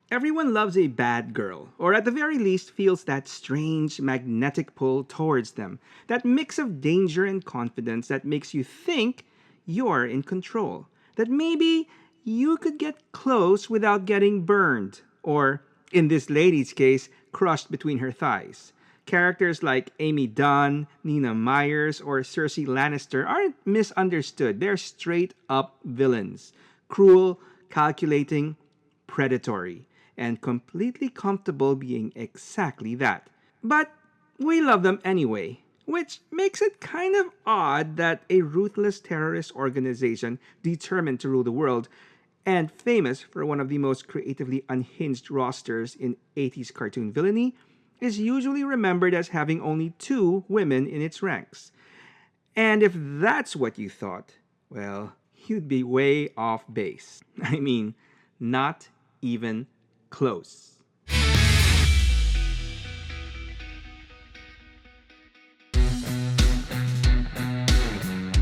Everyone loves a bad girl, or at the very least feels that strange magnetic pull towards them, that mix of danger and confidence that makes you think you're in control, that maybe you could get close without getting burned, or, in this lady's case, crushed between her thighs. Characters like Amy Dunn, Nina Myers, or Cersei Lannister aren't misunderstood. They're straight up villains. Cruel, calculating, predatory, and completely comfortable being exactly that. But we love them anyway, which makes it kind of odd that a ruthless terrorist organization determined to rule the world and famous for one of the most creatively unhinged rosters in 80s cartoon villainy is usually remembered as having only two women in its ranks. And if that's what you thought, well, you'd be way off base. I mean, not even close.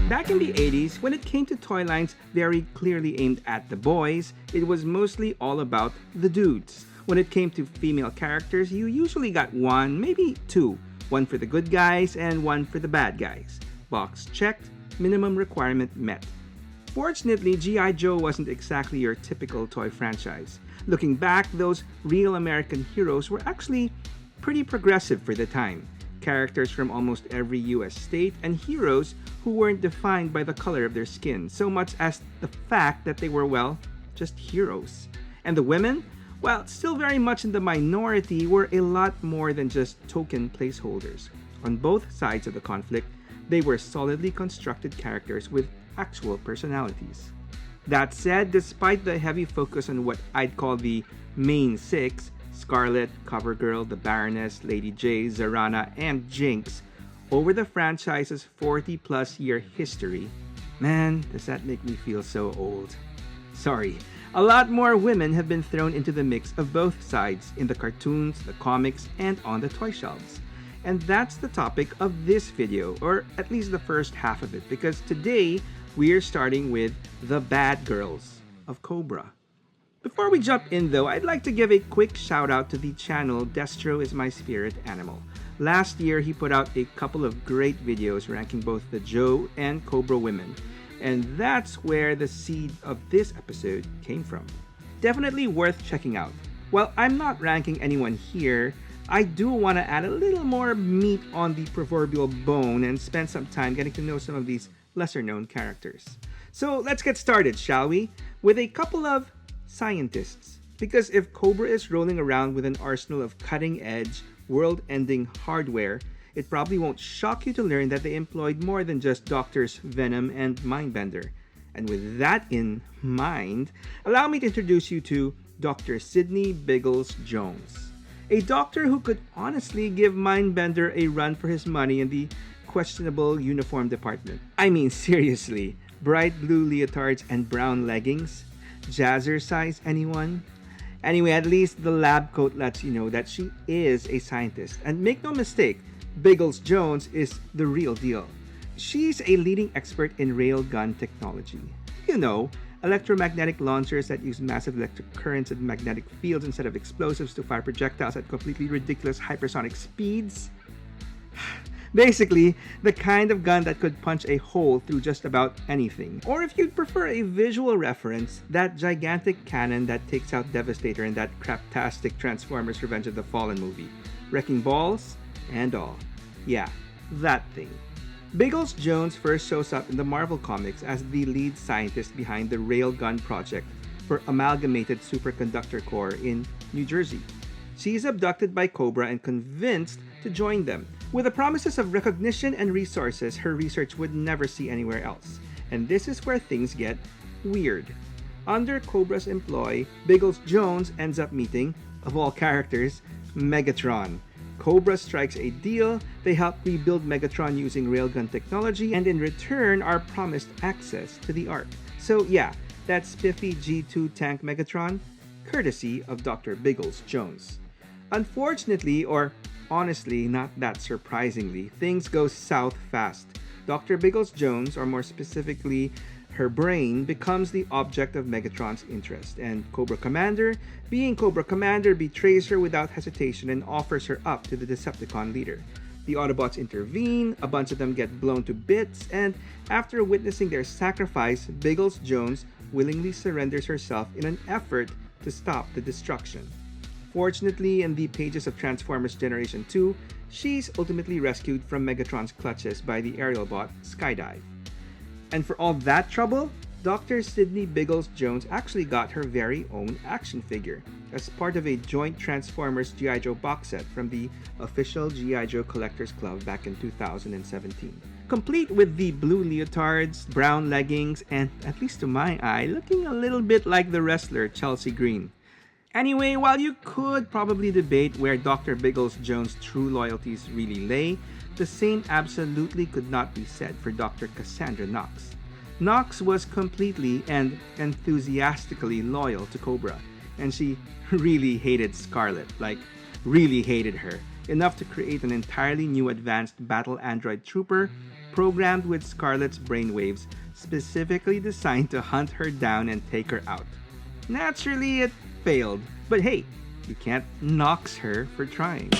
Back in the 80s, when it came to toy lines very clearly aimed at the boys, it was mostly all about the dudes. When it came to female characters, you usually got one, maybe two. One for the good guys and one for the bad guys. Box checked, minimum requirement met. Fortunately, G.I. Joe wasn't exactly your typical toy franchise. Looking back, those real American heroes were actually pretty progressive for the time. Characters from almost every US state and heroes who weren't defined by the color of their skin, so much as the fact that they were, well, just heroes. And the women? While still very much in the minority, were a lot more than just token placeholders. On both sides of the conflict, they were solidly constructed characters with actual personalities. That said, despite the heavy focus on what I'd call the main six, Scarlet, Covergirl, the Baroness, Lady J, Zarana, and Jinx, over the franchise's 40-plus year history, man, does that make me feel so old. Sorry, a lot more women have been thrown into the mix of both sides in the cartoons, the comics, and on the toy shelves. And that's the topic of this video, or at least the first half of it, because today we're starting with the Bad Girls of Cobra. Before we jump in though, I'd like to give a quick shout out to the channel Destro is My Spirit Animal. Last year, he put out a couple of great videos ranking both the Joe and Cobra women. And that's where the seed of this episode came from. Definitely worth checking out. While I'm not ranking anyone here, I do want to add a little more meat on the proverbial bone and spend some time getting to know some of these lesser known characters. So let's get started, shall we? With a couple of scientists. Because if Cobra is rolling around with an arsenal of cutting-edge, world-ending hardware, it probably won't shock you to learn that they employed more than just Doctors Venom and Mindbender. And with that in mind, allow me to introduce you to Dr. Sidney Biggles Jones. A doctor who could honestly give Mindbender a run for his money in the questionable uniform department. I mean, seriously, bright blue leotards and brown leggings? Jazzercise anyone? Anyway, at least the lab coat lets you know that she is a scientist. And make no mistake, Biggles Jones is the real deal. She's a leading expert in railgun technology. You know, electromagnetic launchers that use massive electric currents and magnetic fields instead of explosives to fire projectiles at completely ridiculous hypersonic speeds. Basically, the kind of gun that could punch a hole through just about anything. Or if you'd prefer a visual reference, that gigantic cannon that takes out Devastator in that craptastic Transformers Revenge of the Fallen movie. Wrecking balls and all. Yeah, that thing. Biggles Jones first shows up in the Marvel Comics as the lead scientist behind the Railgun Project for Amalgamated Superconductor Corps in New Jersey. She's abducted by Cobra and convinced to join them. With the promises of recognition and resources her research would never see anywhere else. And this is where things get weird. Under Cobra's employ, Biggles Jones ends up meeting, of all characters, Megatron. Cobra strikes a deal, they help rebuild Megatron using railgun technology, and in return are promised access to the Ark. So yeah, that spiffy G2 tank Megatron, courtesy of Dr. Biggles Jones. Unfortunately, or honestly, not that surprisingly, things go south fast. Dr. Biggles Jones, or more specifically, Her brain becomes the object of Megatron's interest, and Cobra Commander, being Cobra Commander, betrays her without hesitation and offers her up to the Decepticon leader. The Autobots intervene, a bunch of them get blown to bits, and after witnessing their sacrifice, Biggles Jones willingly surrenders herself in an effort to stop the destruction. Fortunately, in the pages of Transformers Generation 2, she's ultimately rescued from Megatron's clutches by the aerial bot Skydive. And for all that trouble, Dr. Sydney Biggles Jones actually got her very own action figure as part of a joint Transformers G.I. Joe box set from the official G.I. Joe Collectors Club back in 2017. Complete with the blue leotards, brown leggings, and, at least to my eye, looking a little bit like the wrestler Chelsea Green. Anyway, while you could probably debate where Dr. Biggles Jones' true loyalties really lay, the same absolutely could not be said for Dr. Cassandra Knox. Knox was completely and enthusiastically loyal to Cobra, and she really hated Scarlet, like really hated her, enough to create an entirely new advanced battle android trooper programmed with Scarlet's brainwaves, specifically designed to hunt her down and take her out. Naturally, it failed, but hey, you can't Knox her for trying.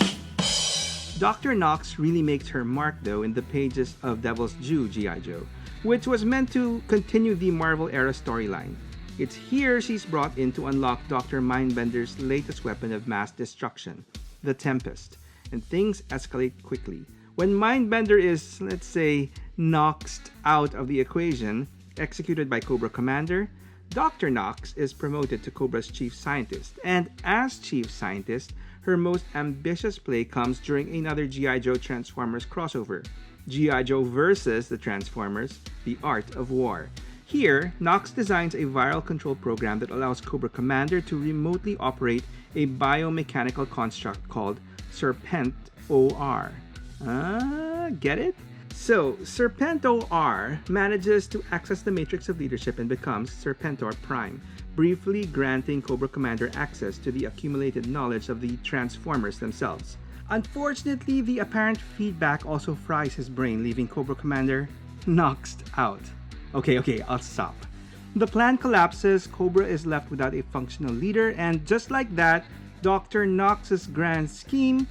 Dr. Knox really makes her mark though in the pages of Devil's Due G.I. Joe, which was meant to continue the Marvel era storyline. It's here she's brought in to unlock Dr. Mindbender's latest weapon of mass destruction, the Tempest, and things escalate quickly. When Mindbender is, let's say, knocked out of the equation, executed by Cobra Commander, Dr. Knox is promoted to Cobra's chief scientist, and as chief scientist, her most ambitious play comes during another G.I. Joe Transformers crossover, G.I. Joe vs. the Transformers, The Art of War. Here, Knox designs a viral control program that allows Cobra Commander to remotely operate a biomechanical construct called Serpent-OR. Get it? So, Serpent-OR manages to access the matrix of leadership and becomes Serpentor Prime, briefly granting Cobra Commander access to the accumulated knowledge of the Transformers themselves. Unfortunately, the apparent feedback also fries his brain, leaving Cobra Commander knocked out. Okay, I'll stop. The plan collapses, Cobra is left without a functional leader, and just like that, Dr. Knox's grand scheme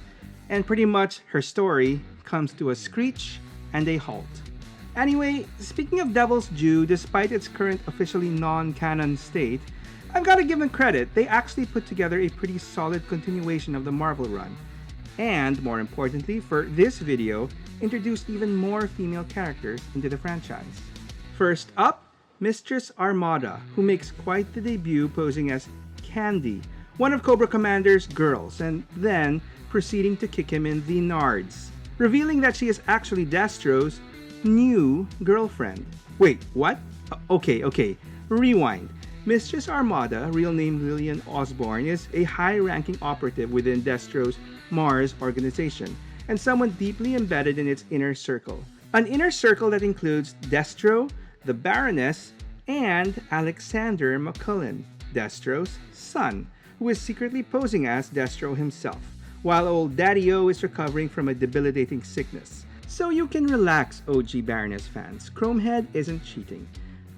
and pretty much her story comes to a screech and a halt. Anyway, speaking of Devil's Due, despite its current officially non-canon state, I've got to give them credit. They actually put together a pretty solid continuation of the Marvel run. And, more importantly, for this video, introduced even more female characters into the franchise. First up, Mistress Armada, who makes quite the debut posing as Candy, one of Cobra Commander's girls, and then proceeding to kick him in the nards, revealing that she is actually Destro's new girlfriend. Wait, what? Okay, rewind. Mistress Armada, real name Lillian Osborne, is a high-ranking operative within Destro's Mars organization, and someone deeply embedded in its inner circle. An inner circle that includes Destro, the Baroness, and Alexander McCullen, Destro's son, who is secretly posing as Destro himself, while old Daddy-O is recovering from a debilitating sickness. So you can relax, OG Baroness fans, Chromehead isn't cheating.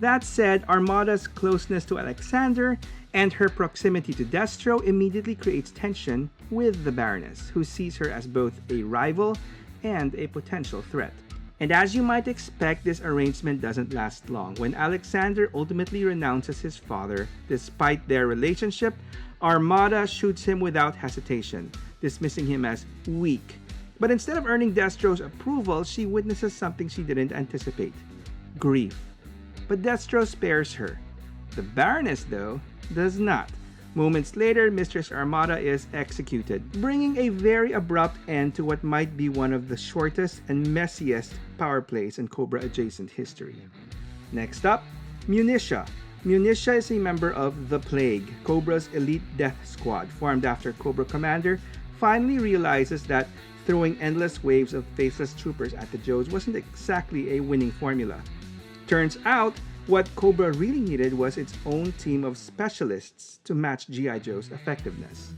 That said, Armada's closeness to Alexander and her proximity to Destro immediately creates tension with the Baroness, who sees her as both a rival and a potential threat. And as you might expect, this arrangement doesn't last long. When Alexander ultimately renounces his father, despite their relationship, Armada shoots him without hesitation, dismissing him as weak. But instead of earning Destro's approval, she witnesses something she didn't anticipate: grief. But Destro spares her. The Baroness, though, does not. Moments later, Mistress Armada is executed, bringing a very abrupt end to what might be one of the shortest and messiest power plays in Cobra-adjacent history. Next up, Municia. Municia is a member of the Plague, Cobra's elite death squad, formed after Cobra Commander finally realizes that throwing endless waves of faceless troopers at the Joes wasn't exactly a winning formula. Turns out, what Cobra really needed was its own team of specialists to match G.I. Joe's effectiveness.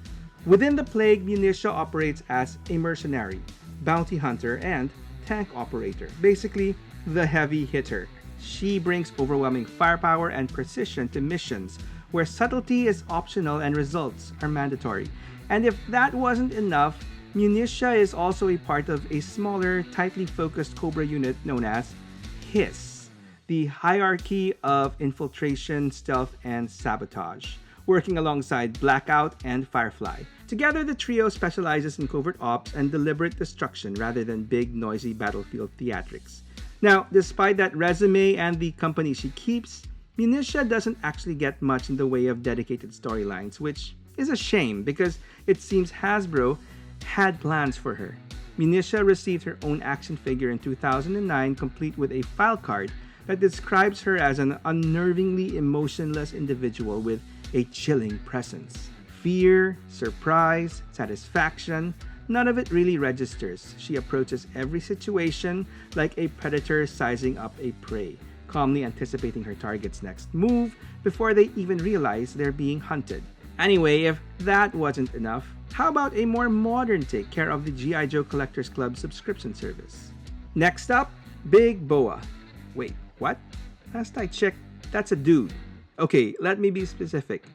Within the Plague, Municia operates as a mercenary, bounty hunter, and tank operator, basically the heavy hitter. She brings overwhelming firepower and precision to missions where subtlety is optional and results are mandatory. And if that wasn't enough, Municia is also a part of a smaller, tightly focused Cobra unit known as HISS, the hierarchy of infiltration, stealth, and sabotage, working alongside Blackout and Firefly. Together, the trio specializes in covert ops and deliberate destruction rather than big, noisy battlefield theatrics. Now, despite that resume and the company she keeps, Municia doesn't actually get much in the way of dedicated storylines, which is a shame because it seems Hasbro had plans for her. Municia received her own action figure in 2009, complete with a file card that describes her as an unnervingly emotionless individual with a chilling presence. Fear, surprise, satisfaction, none of it really registers. She approaches every situation like a predator sizing up a prey, calmly anticipating her target's next move before they even realize they're being hunted. Anyway, if that wasn't enough, how about a more modern take care of the G.I. Joe Collectors Club subscription service? Next up, Big Boa. Wait, what? Last I checked, that's a dude. Okay, let me be specific.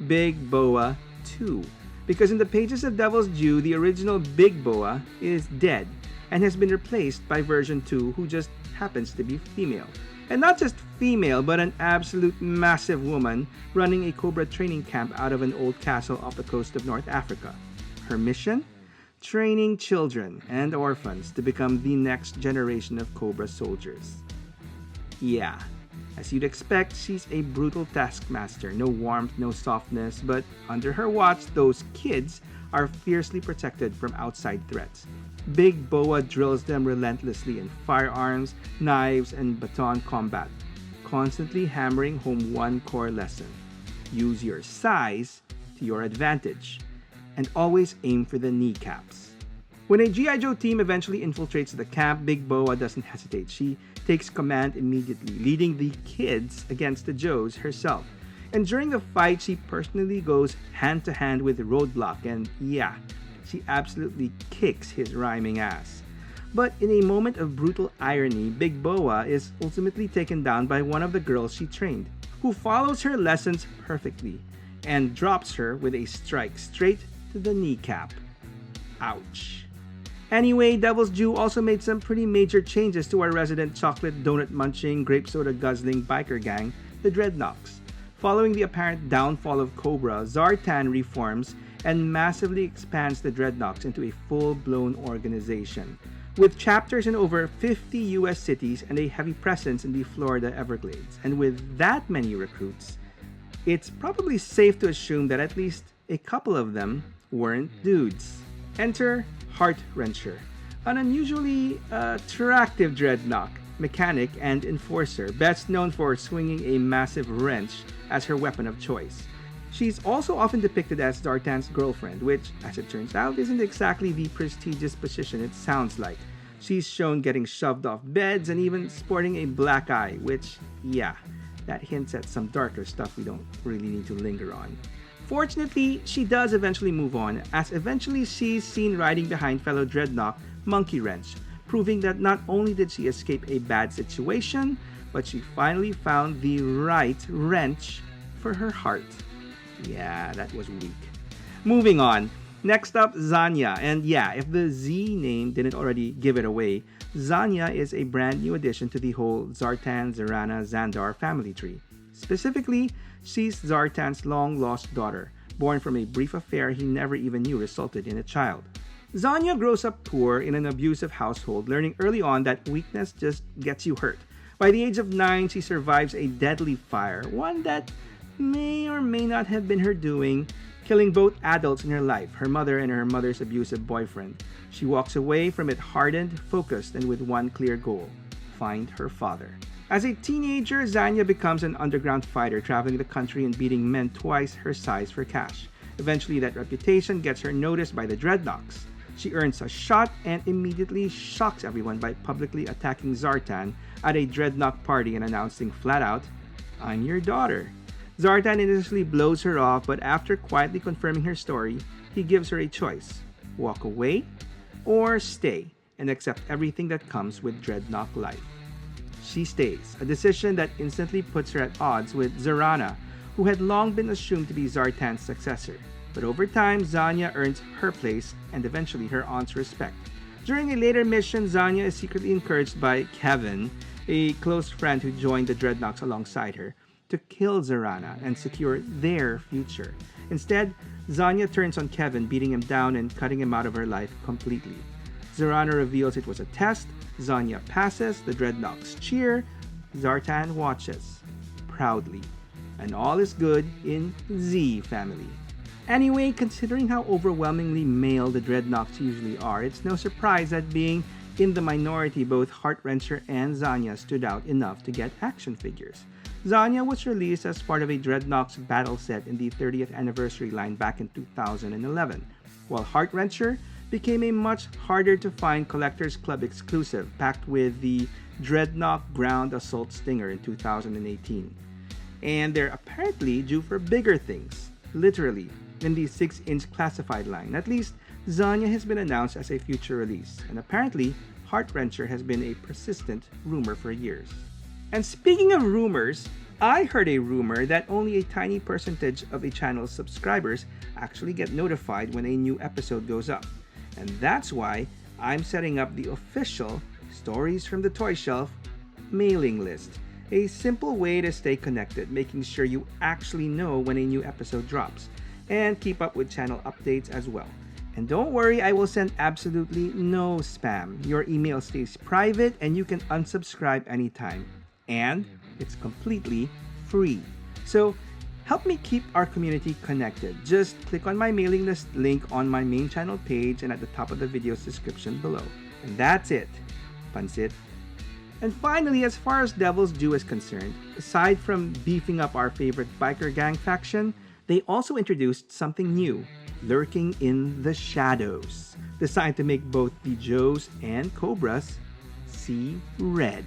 Big Boa 2. Because in the pages of Devil's Due, the original Big Boa is dead and has been replaced by version 2 who just happens to be female. And not just female, but an absolute massive woman running a Cobra training camp out of an old castle off the coast of North Africa. Her mission? Training children and orphans to become the next generation of Cobra soldiers. Yeah, as you'd expect, she's a brutal taskmaster. No warmth, no softness, but under her watch, those kids are fiercely protected from outside threats. Big Boa drills them relentlessly in firearms, knives, and baton combat, constantly hammering home one core lesson. Use your size to your advantage, and always aim for the kneecaps. When a G.I. Joe team eventually infiltrates the camp, Big Boa doesn't hesitate. She takes command immediately, leading the kids against the Joes herself. And during the fight, she personally goes hand-to-hand with Roadblock, and yeah, she absolutely kicks his rhyming ass. But in a moment of brutal irony, Big Boa is ultimately taken down by one of the girls she trained, who follows her lessons perfectly and drops her with a strike straight to the kneecap. Ouch. Anyway, Devil's Due also made some pretty major changes to our resident chocolate donut munching, grape soda guzzling biker gang, the Dreadnoks. Following the apparent downfall of Cobra, Zartan reforms and massively expands the Dreadnoks into a full-blown organization, with chapters in over 50 US cities and a heavy presence in the Florida Everglades. And with that many recruits, it's probably safe to assume that at least a couple of them weren't dudes. Enter Heart Wrencher, an unusually attractive Dreadnok, mechanic and enforcer, best known for swinging a massive wrench as her weapon of choice. She's also often depicted as Zartan's girlfriend, which, as it turns out, isn't exactly the prestigious position it sounds like. She's shown getting shoved off beds and even sporting a black eye, which, yeah, that hints at some darker stuff we don't really need to linger on. Fortunately, she does eventually move on, as eventually she's seen riding behind fellow Dreadnok, Monkey Wrench, proving that not only did she escape a bad situation, but she finally found the right wrench for her heart. Yeah, that was weak. Moving on. Next up, Zanya. And yeah, if the Z name didn't already give it away, Zanya is a brand new addition to the whole Zartan, Zarana, Xandar family tree. Specifically, she's Zartan's long-lost daughter, born from a brief affair he never even knew resulted in a child. Zanya grows up poor in an abusive household, learning early on that weakness just gets you hurt. By the age of 9, she survives a deadly fire, one that may or may not have been her doing, killing both adults in her life, her mother and her mother's abusive boyfriend. She walks away from it hardened, focused, and with one clear goal: find her father. As a teenager, Zanya becomes an underground fighter, traveling the country and beating men twice her size for cash. Eventually, that reputation gets her noticed by the Dreadnoks. She earns a shot and immediately shocks everyone by publicly attacking Zartan at a Dreadnok party and announcing flat out, "I'm your daughter." Zartan initially blows her off, but after quietly confirming her story, he gives her a choice: walk away or stay and accept everything that comes with Dreadnok life. she stays, a decision that instantly puts her at odds with Zarana, who had long been assumed to be Zartan's successor. But over time, Zanya earns her place and eventually her aunt's respect. During a later mission, Zanya is secretly encouraged by Kevin, a close friend who joined the Dreadnoks alongside her, to kill Zarana and secure their future. Instead, Zanya turns on Kevin, beating him down and cutting him out of her life completely. Zarana reveals it was a test, Zanya passes, the Dreadnoks cheer, Zartan watches, proudly. And all is good in Z family. Anyway, considering how overwhelmingly male the Dreadnoks usually are, it's no surprise that being in the minority, both Heartwrencher and Zanya stood out enough to get action figures. Zanya was released as part of a Dreadnoks battle set in the 30th anniversary line back in 2011, while Heartwrencher became a much harder to find Collectors Club exclusive, packed with the Dreadnok Ground Assault Stinger in 2018. And they're apparently due for bigger things, literally, in the 6-inch classified line. At least, Zanya has been announced as a future release, and apparently, Heartwrencher has been a persistent rumor for years. And speaking of rumors, I heard a rumor that only a tiny percentage of a channel's subscribers actually get notified when a new episode goes up. And that's why I'm setting up the official Stories from the Toy Shelf mailing list. A simple way to stay connected, making sure you actually know when a new episode drops, and keep up with channel updates as well. And don't worry, I will send absolutely no spam. Your email stays private and you can unsubscribe anytime. And it's completely free. So help me keep our community connected. Just click on my mailing list link on my main channel page and at the top of the video's description below. And that's it. Pansit. And finally, as far as Devil's Due is concerned, aside from beefing up our favorite biker gang faction, they also introduced something new, lurking in the shadows, designed to make both the Joes and Cobras see red.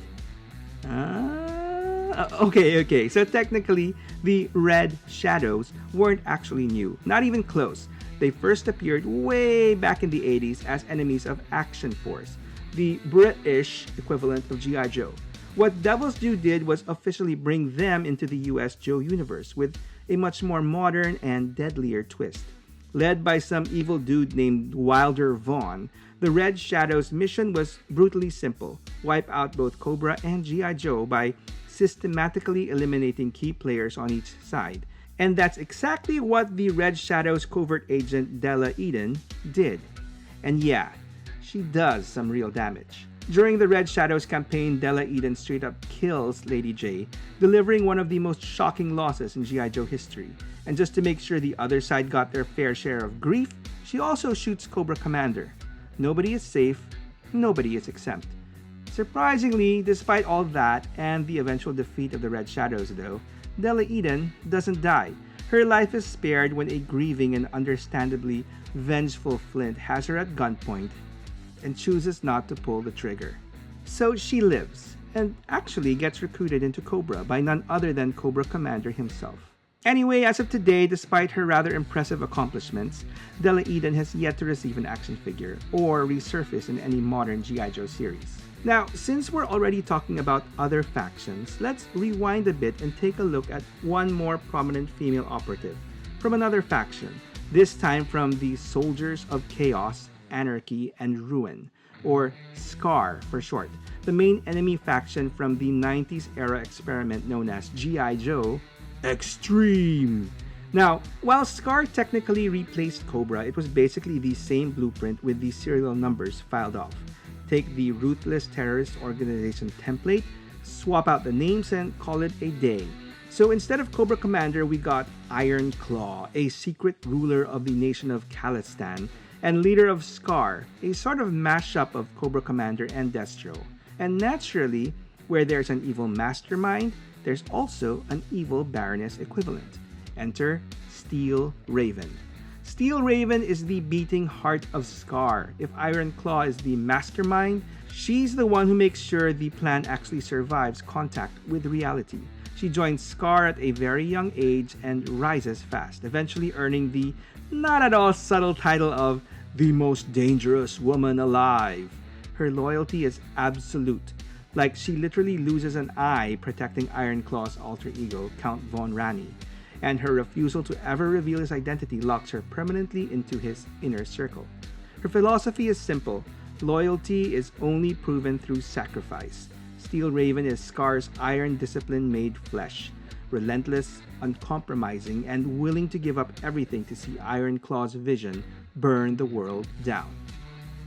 Okay, so technically, the red shadows weren't actually new, not even close. They first appeared way back in the 80s as enemies of Action Force, the British equivalent of G.I. Joe. What Devil's Due did was officially bring them into the US Joe universe with a much more modern and deadlier twist. Led by some evil dude named Wilder Vaughn, the Red Shadow's mission was brutally simple: wipe out both Cobra and G.I. Joe by systematically eliminating key players on each side. And that's exactly what the Red Shadow's covert agent Dela Eden did. And yeah, she does some real damage. During the Red Shadows campaign, Dela Eden straight up kills Lady J, delivering one of the most shocking losses in G.I. Joe history. And just to make sure the other side got their fair share of grief, she also shoots Cobra Commander. Nobody is safe, nobody is exempt. Surprisingly, despite all that and the eventual defeat of the Red Shadows though, Dela Eden doesn't die. Her life is spared when a grieving and understandably vengeful Flint has her at gunpoint and chooses not to pull the trigger. So she lives, and actually gets recruited into Cobra by none other than Cobra Commander himself. Anyway, as of today, despite her rather impressive accomplishments, Dela Eden has yet to receive an action figure or resurface in any modern G.I. Joe series. Now, since we're already talking about other factions, let's rewind a bit and take a look at one more prominent female operative from another faction, this time from the Soldiers of Chaos, Anarchy, and Ruin, or SCAR for short, the main enemy faction from the 90s era experiment known as G.I. Joe Extreme. Now, while SCAR technically replaced Cobra, it was basically the same blueprint with the serial numbers filed off. Take the Ruthless Terrorist Organization template, swap out the names, and call it a day. So instead of Cobra Commander, we got Iron Claw, a secret ruler of the nation of Khalistan, and leader of SCAR, a sort of mashup of Cobra Commander and Destro. And naturally, where there's an evil mastermind, there's also an evil Baroness equivalent. Enter Steel Raven. Steel Raven is the beating heart of SCAR. If Iron Claw is the mastermind, she's the one who makes sure the plan actually survives contact with reality. She joins SCAR at a very young age and rises fast, eventually earning the not at all subtle title of the most dangerous woman alive. Her loyalty is absolute. Like, she literally loses an eye protecting Ironclaw's alter ego, Count Von Rani, and her refusal to ever reveal his identity locks her permanently into his inner circle. Her philosophy is simple: loyalty is only proven through sacrifice. Steel Raven is Scar's iron discipline made flesh, relentless, uncompromising, and willing to give up everything to see Ironclaw's vision burn the world down.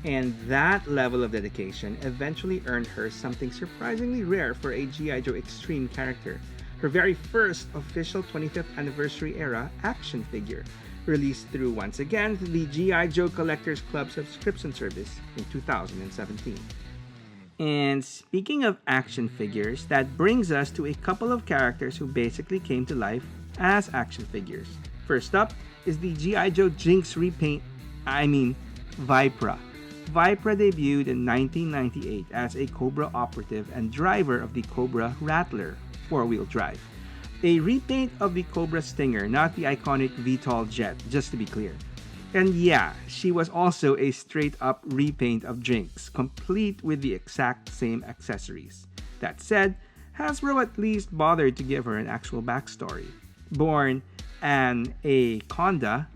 And that level of dedication eventually earned her something surprisingly rare for a G.I. Joe Extreme character: her very first official 25th anniversary era action figure, released through, once again, the G.I. Joe Collectors Club subscription service in 2017. And speaking of action figures, that brings us to a couple of characters who basically came to life as action figures. First up is the G.I. Joe Jinx repaint, Vipra. Vipra debuted in 1998 as a Cobra operative and driver of the Cobra Rattler 4-wheel drive. A repaint of the Cobra Stinger, not the iconic VTOL jet, just to be clear. And yeah, she was also a straight-up repaint of Jinx, complete with the exact same accessories. That said, Hasbro at least bothered to give her an actual backstory. Born Anne A. Conda,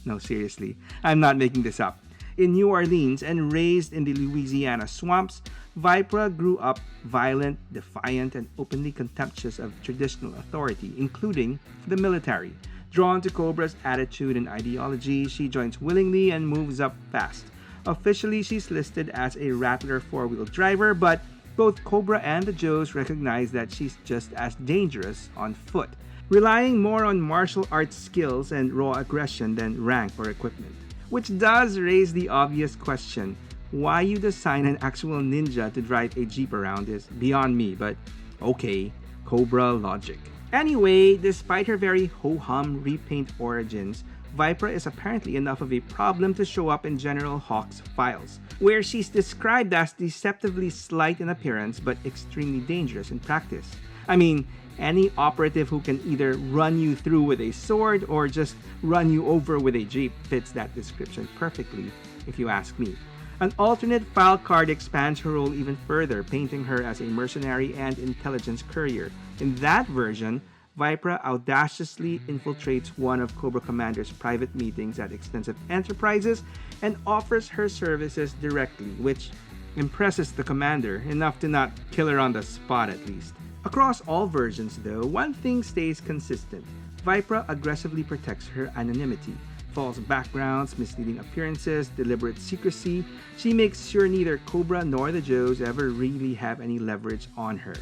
no seriously, I'm not making this up, in New Orleans and raised in the Louisiana swamps, Vipra grew up violent, defiant, and openly contemptuous of traditional authority, including the military. Drawn to Cobra's attitude and ideology, she joins willingly and moves up fast. Officially, she's listed as a Rattler 4-wheel driver, but both Cobra and the Joes recognize that she's just as dangerous on foot, relying more on martial arts skills and raw aggression than rank or equipment. Which does raise the obvious question: why you design an actual ninja to drive a jeep around is beyond me, but okay, Cobra logic. Anyway, despite her very ho-hum repaint origins, Vipra is apparently enough of a problem to show up in General Hawk's files, where she's described as deceptively slight in appearance but extremely dangerous in practice. I mean, any operative who can either run you through with a sword or just run you over with a jeep fits that description perfectly, if you ask me. An alternate file card expands her role even further, painting her as a mercenary and intelligence courier. In that version, Vipra audaciously infiltrates one of Cobra Commander's private meetings at Extensive Enterprises and offers her services directly, which impresses the commander enough to not kill her on the spot at least. Across all versions, though, one thing stays consistent: Vipra aggressively protects her anonymity. False backgrounds, misleading appearances, deliberate secrecy. She makes sure neither Cobra nor the Joes ever really have any leverage on her.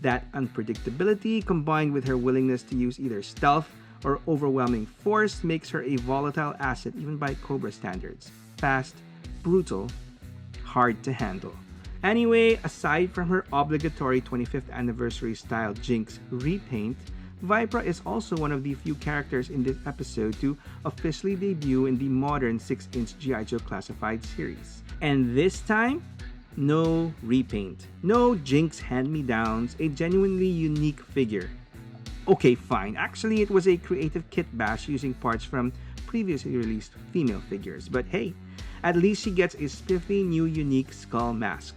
That unpredictability, combined with her willingness to use either stealth or overwhelming force, makes her a volatile asset even by Cobra standards. Fast, brutal, hard to handle. Anyway, aside from her obligatory 25th anniversary style Jinx repaint, Vipra is also one of the few characters in this episode to officially debut in the modern 6-inch G.I. Joe Classified series. And this time, no repaint, no Jinx hand-me-downs, a genuinely unique figure. Okay, fine, actually it was a creative kit bash using parts from previously released female figures, but hey, at least she gets a spiffy new unique skull mask.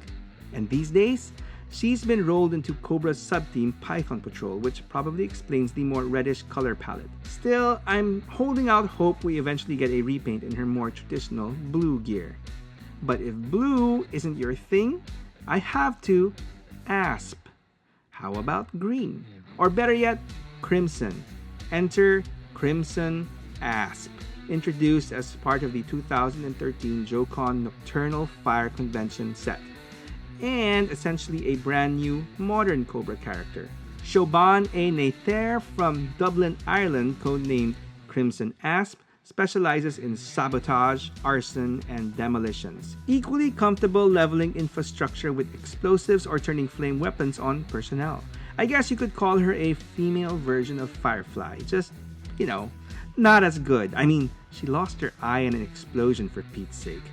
And these days, she's been rolled into Cobra's sub-team Python Patrol, which probably explains the more reddish color palette. Still, I'm holding out hope we eventually get a repaint in her more traditional blue gear. But if blue isn't your thing, I have to asp. How about green? Or better yet, crimson. Enter Crimson Asp, introduced as part of the 2013 JoeCon Nocturnal Fire Convention set, and essentially a brand new modern Cobra character. Siobhan A. Nathaire from Dublin, Ireland, codenamed Crimson Asp, specializes in sabotage, arson, and demolitions. Equally comfortable leveling infrastructure with explosives or turning flame weapons on personnel. I guess you could call her a female version of Firefly, just, not as good. I mean, she lost her eye in an explosion for Pete's sake.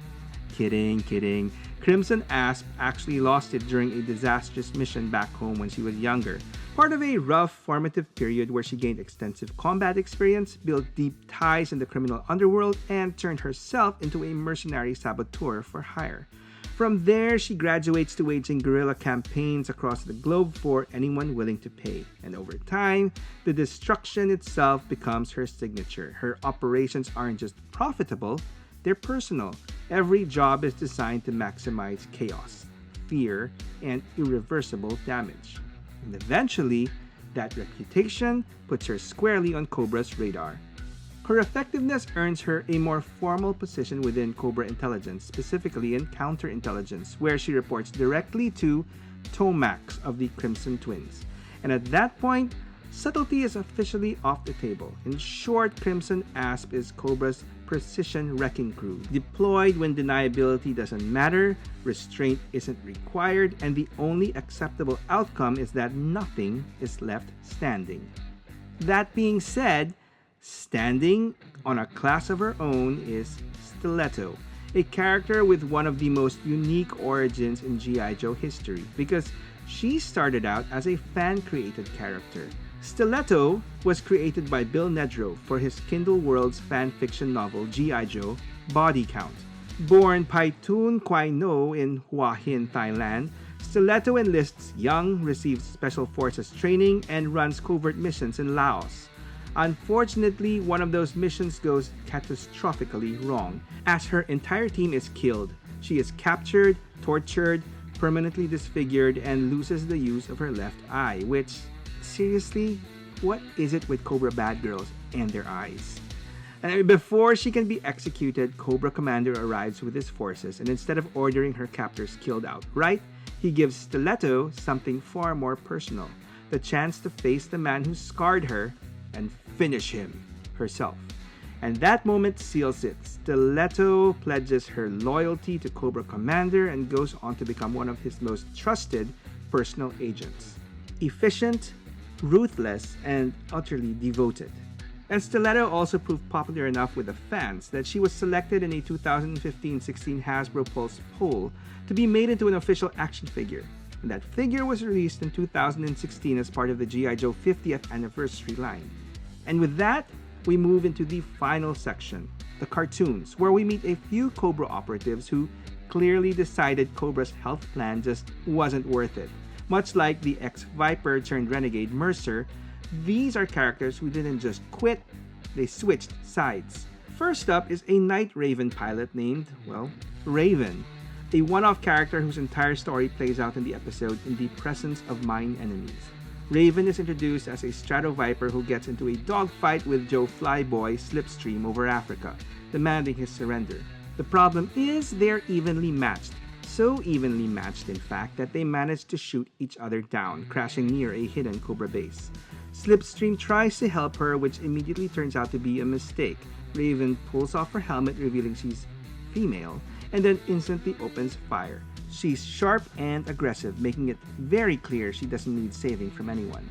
Kidding. Crimson Asp actually lost it during a disastrous mission back home when she was younger. Part of a rough formative period where she gained extensive combat experience, built deep ties in the criminal underworld, and turned herself into a mercenary saboteur for hire. From there, she graduates to waging guerrilla campaigns across the globe for anyone willing to pay. And over time, the destruction itself becomes her signature. Her operations aren't just profitable, they're personal. Every job is designed to maximize chaos, fear, and irreversible damage. And eventually, that reputation puts her squarely on Cobra's radar. Her effectiveness earns her a more formal position within Cobra Intelligence, specifically in counterintelligence, where she reports directly to Tomax of the Crimson Twins. And at that point, subtlety is officially off the table. In short, Crimson Asp is Cobra's precision wrecking crew, deployed when deniability doesn't matter, restraint isn't required, and the only acceptable outcome is that nothing is left standing. That being said, standing on a class of her own is Stiletto, a character with one of the most unique origins in G.I. Joe history, because she started out as a fan-created character. Stiletto was created by Bill Nedrow for his Kindle World's fan fiction novel G.I. Joe Body Count. Born Paitun Kwai No in Hua Hin, Thailand, Stiletto enlists young, receives special forces training, and runs covert missions in Laos. Unfortunately, one of those missions goes catastrophically wrong, as her entire team is killed. She is captured, tortured, permanently disfigured, and loses the use of her left eye, which, seriously, what is it with Cobra bad girls and their eyes? And before she can be executed, Cobra Commander arrives with his forces, and instead of ordering her captors killed outright, he gives Stiletto something far more personal, the chance to face the man who scarred her and finish him herself. And that moment seals it. Stiletto pledges her loyalty to Cobra Commander and goes on to become one of his most trusted personal agents. Efficient, ruthless, and utterly devoted. And Stiletto also proved popular enough with the fans that she was selected in a 2015-16 Hasbro Pulse poll to be made into an official action figure. And that figure was released in 2016 as part of the G.I. Joe 50th anniversary line. And with that, we move into the final section, the cartoons, where we meet a few Cobra operatives who clearly decided Cobra's health plan just wasn't worth it. Much like the ex-Viper turned renegade Mercer, these are characters who didn't just quit, they switched sides. First up is a Night Raven pilot named, well, Raven, a one-off character whose entire story plays out in the episode in the presence of mine enemies. Raven is introduced as a Strato Viper who gets into a dogfight with Joe Flyboy Slipstream over Africa, demanding his surrender. The problem is they're evenly matched. So evenly matched, in fact, that they manage to shoot each other down, crashing near a hidden Cobra base. Slipstream tries to help her, which immediately turns out to be a mistake. Raven pulls off her helmet, revealing she's female, and then instantly opens fire. She's sharp and aggressive, making it very clear she doesn't need saving from anyone.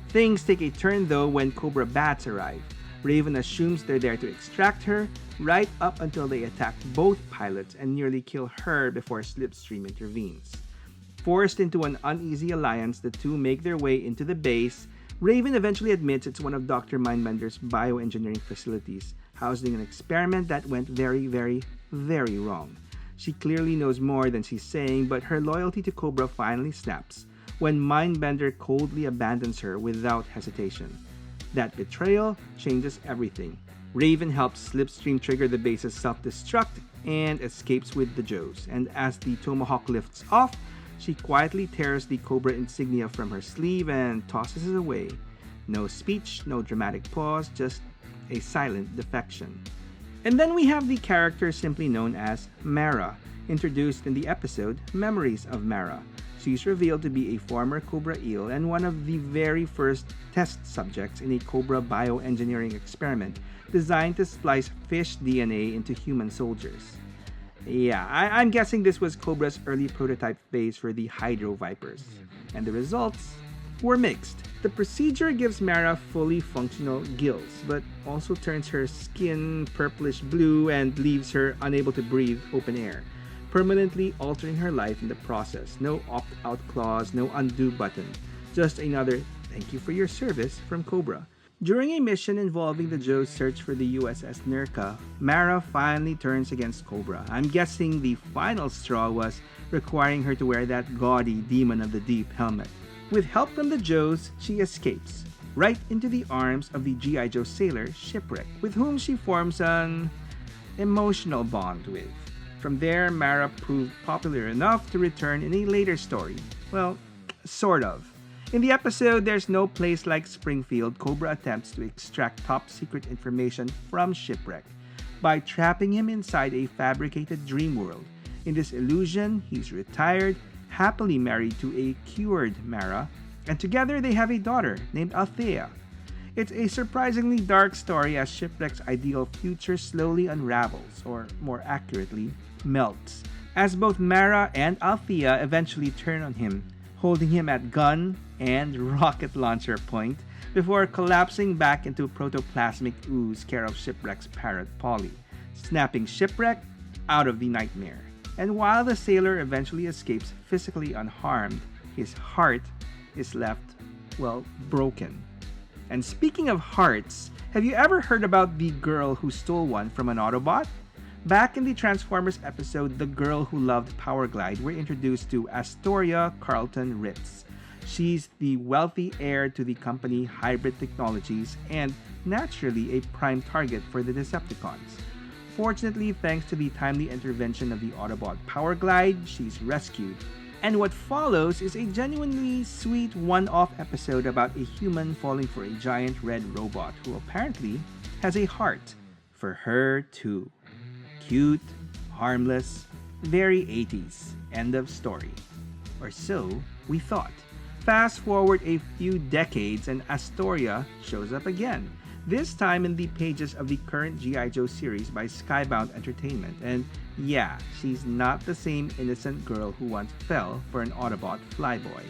Things take a turn though when Cobra Bats arrive. Raven assumes they're there to extract her, right up until they attack both pilots and nearly kill her before Slipstream intervenes. Forced into an uneasy alliance, the two make their way into the base. Raven eventually admits it's one of Dr. Mindbender's bioengineering facilities, housing an experiment that went very, very, very wrong. She clearly knows more than she's saying, but her loyalty to Cobra finally snaps when Mindbender coldly abandons her without hesitation. That betrayal changes everything. Raven helps Slipstream trigger the base's self-destruct and escapes with the Joes. And as the Tomahawk lifts off, she quietly tears the Cobra insignia from her sleeve and tosses it away. No speech, no dramatic pause, just a silent defection. And then we have the character simply known as Mara, introduced in the episode Memories of Mara. She's revealed to be a former Cobra eel and one of the very first test subjects in a Cobra bioengineering experiment designed to splice fish DNA into human soldiers. Yeah, I'm guessing this was Cobra's early prototype phase for the Hydro Vipers, and the results were mixed. The procedure gives Mara fully functional gills, but also turns her skin purplish blue and leaves her unable to breathe open air, permanently altering her life in the process. No opt-out clause, no undo button. Just another thank you for your service from Cobra. During a mission involving the Joe's search for the USS Nurka, Mara finally turns against Cobra. I'm guessing the final straw was requiring her to wear that gaudy Demon of the Deep helmet. With help from the Joes, she escapes, right into the arms of the G.I. Joe sailor, Shipwreck, with whom she forms an emotional bond with. From there, Mara proved popular enough to return in a later story. Well, sort of. In the episode There's No Place Like Springfield, Cobra attempts to extract top secret information from Shipwreck by trapping him inside a fabricated dream world. In this illusion, he's retired, happily married to a cured Mara, and together they have a daughter named Althea. It's a surprisingly dark story as Shipwreck's ideal future slowly unravels, or more accurately, melts, as both Mara and Althea eventually turn on him, holding him at gun and rocket launcher point before collapsing back into protoplasmic ooze care of Shipwreck's parrot Polly, snapping Shipwreck out of the nightmare. And while the sailor eventually escapes physically unharmed, his heart is left, well, broken. And speaking of hearts, have you ever heard about the girl who stole one from an Autobot? Back in the Transformers episode The Girl Who Loved Powerglide, we're introduced to Astoria Carlton Ritz. She's the wealthy heir to the company Hybrid Technologies and naturally a prime target for the Decepticons. Fortunately, thanks to the timely intervention of the Autobot Powerglide, she's rescued. And what follows is a genuinely sweet one-off episode about a human falling for a giant red robot who apparently has a heart for her too. Cute, harmless, very 80s. End of story. Or so we thought. Fast forward a few decades and Astoria shows up again. This time in the pages of the current G.I. Joe series by Skybound Entertainment. And yeah, she's not the same innocent girl who once fell for an Autobot flyboy.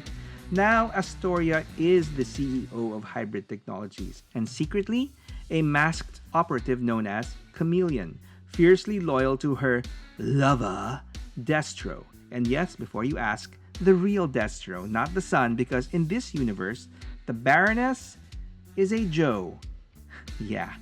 Now Astoria is the CEO of Hybrid Technologies and secretly a masked operative known as Chameleon, fiercely loyal to her lover, Destro. And yes, before you ask, the real Destro, not the son, because in this universe, the Baroness is a Joe. Yeah.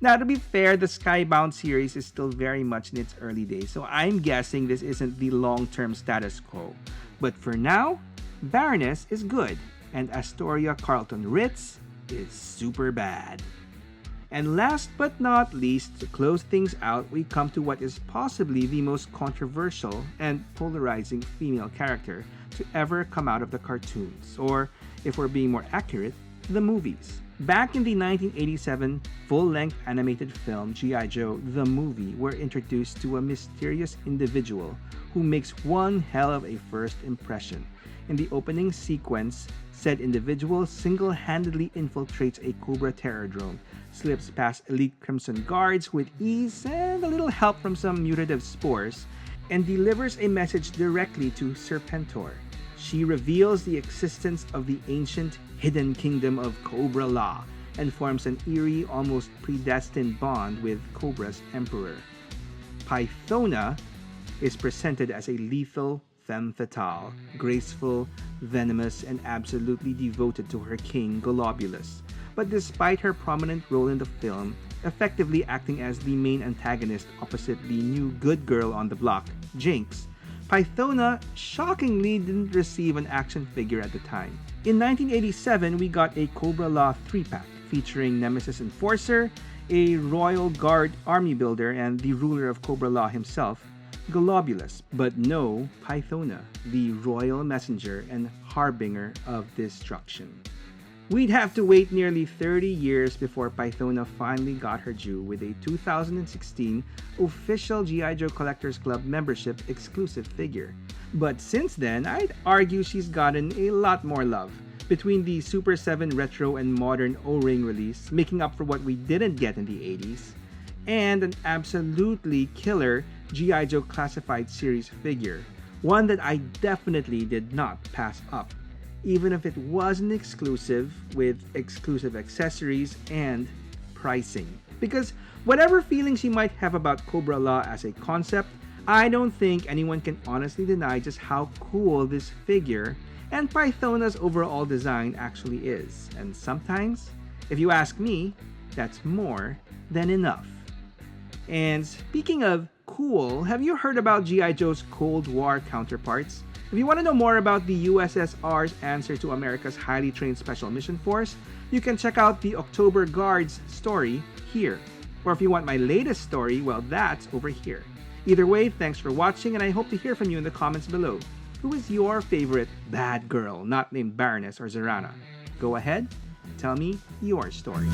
Now, to be fair, the Skybound series is still very much in its early days, so I'm guessing this isn't the long-term status quo. But for now, Baroness is good, and Astoria Carlton Ritz is super bad. And last but not least, to close things out, we come to what is possibly the most controversial and polarizing female character to ever come out of the cartoons, or, if we're being more accurate, the movies. Back in the 1987 full-length animated film G.I. Joe The Movie, we're introduced to a mysterious individual who makes one hell of a first impression. In the opening sequence, said individual single-handedly infiltrates a Cobra terrordrome, slips past elite Crimson Guards with ease and a little help from some mutative spores, and delivers a message directly to Serpentor. She reveals the existence of the ancient hidden kingdom of Cobra Law and forms an eerie, almost predestined bond with Cobra's emperor. Pythona is presented as a lethal femme fatale, graceful, venomous, and absolutely devoted to her king, Globulus. But despite her prominent role in the film, effectively acting as the main antagonist opposite the new good girl on the block, Jinx, Pythona shockingly didn't receive an action figure at the time. In 1987, we got a Cobra Law 3-pack featuring Nemesis Enforcer, a Royal Guard army builder, and the ruler of Cobra Law himself, Globulus, but no Pythona, the royal messenger and harbinger of destruction. We'd have to wait nearly 30 years before Pythona finally got her due with a 2016 official G.I. Joe Collectors Club membership exclusive figure. But since then, I'd argue she's gotten a lot more love. Between the Super 7 retro and modern O-ring release, making up for what we didn't get in the 80s, and an absolutely killer G.I. Joe Classified Series figure, one that I definitely did not pass up, even if it wasn't exclusive with exclusive accessories and pricing. Because whatever feelings you might have about Cobra Law as a concept, I don't think anyone can honestly deny just how cool this figure and Pythona's overall design actually is. And sometimes, If you ask me, that's more than enough. And speaking of cool, have you heard about G.I. Joe's Cold War counterparts? If you want to know more about the USSR's answer to America's highly trained Special Mission Force, you can check out the October Guards story here. Or if you want my latest story, well, that's over here. Either way, thanks for watching, and I hope to hear from you in the comments below. Who is your favorite bad girl not named Baroness or Zarana? Go ahead, tell me your story.